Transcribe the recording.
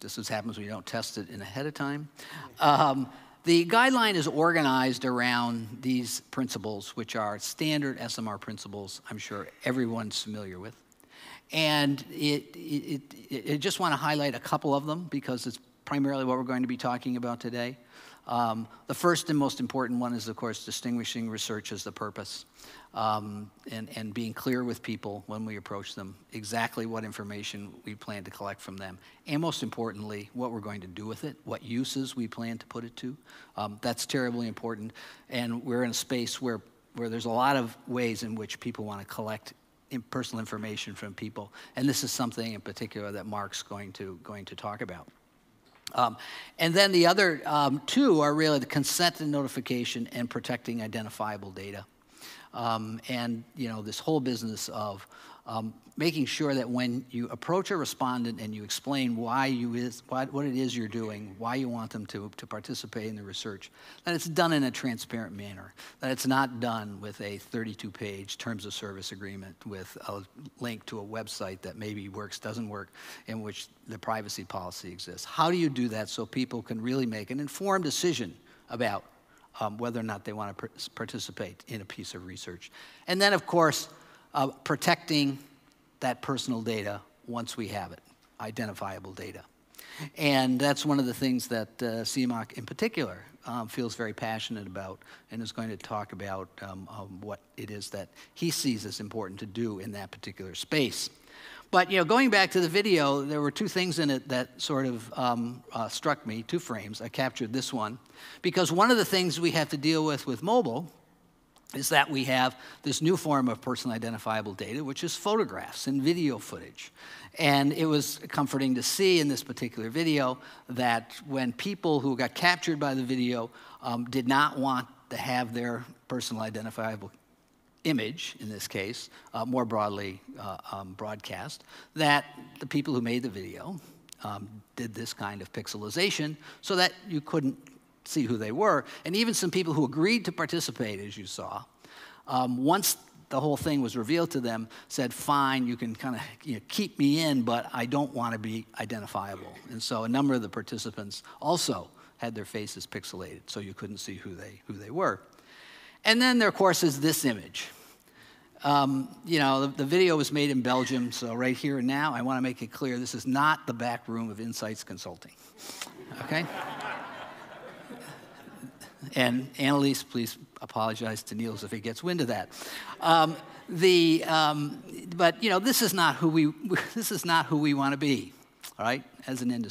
Just as happens when you don't test it in ahead of time. The guideline is organized around these principles, which are standard SMR principles I'm sure everyone's familiar with. And I just want to highlight a couple of them because it's primarily what we're going to be talking about today. The first and most important one is, of course, distinguishing research as the purpose, and being clear with people when we approach them exactly what information we plan to collect from them, and most importantly, what we're going to do with it, what uses we plan to put it to. That's terribly important, and we're in a space where there's a lot of ways in which people want to collect personal information from people, and this is something in particular that Mark's going to talk about. And then the other two are really the consent and notification and protecting identifiable data. And this whole business of making sure that when you approach a respondent and you explain what it is you're doing, why you want them to participate in the research, that it's done in a transparent manner, that it's not done with a 32-page terms of service agreement with a link to a website that maybe works, doesn't work, in which the privacy policy exists. How do you do that so people can really make an informed decision about whether or not they want to participate in a piece of research? And then, of course, protecting that personal data once we have it, identifiable data. And that's one of the things that CMOC in particular feels very passionate about and is going to talk about what it is that he sees as important to do in that particular space. But going back to the video, there were two things in it that sort of struck me, two frames. I captured this one because one of the things we have to deal with mobile is that we have this new form of personally identifiable data, which is photographs and video footage. And it was comforting to see in this particular video that when people who got captured by the video did not want to have their personally identifiable image, in this case, more broadly broadcast, that the people who made the video did this kind of pixelization so that you couldn't see who they were. And even some people who agreed to participate, as you saw, once the whole thing was revealed to them, said, fine, you can kind of keep me in, but I don't want to be identifiable. And so a number of the participants also had their faces pixelated, so you couldn't see who they were. And then there, of course, is this image. The video was made in Belgium, so right here and now, I want to make it clear this is not the back room of Insights Consulting, okay? And Annalise, please apologize to Niels if he gets wind of that. But this is not who we want to be, all right, as an industry.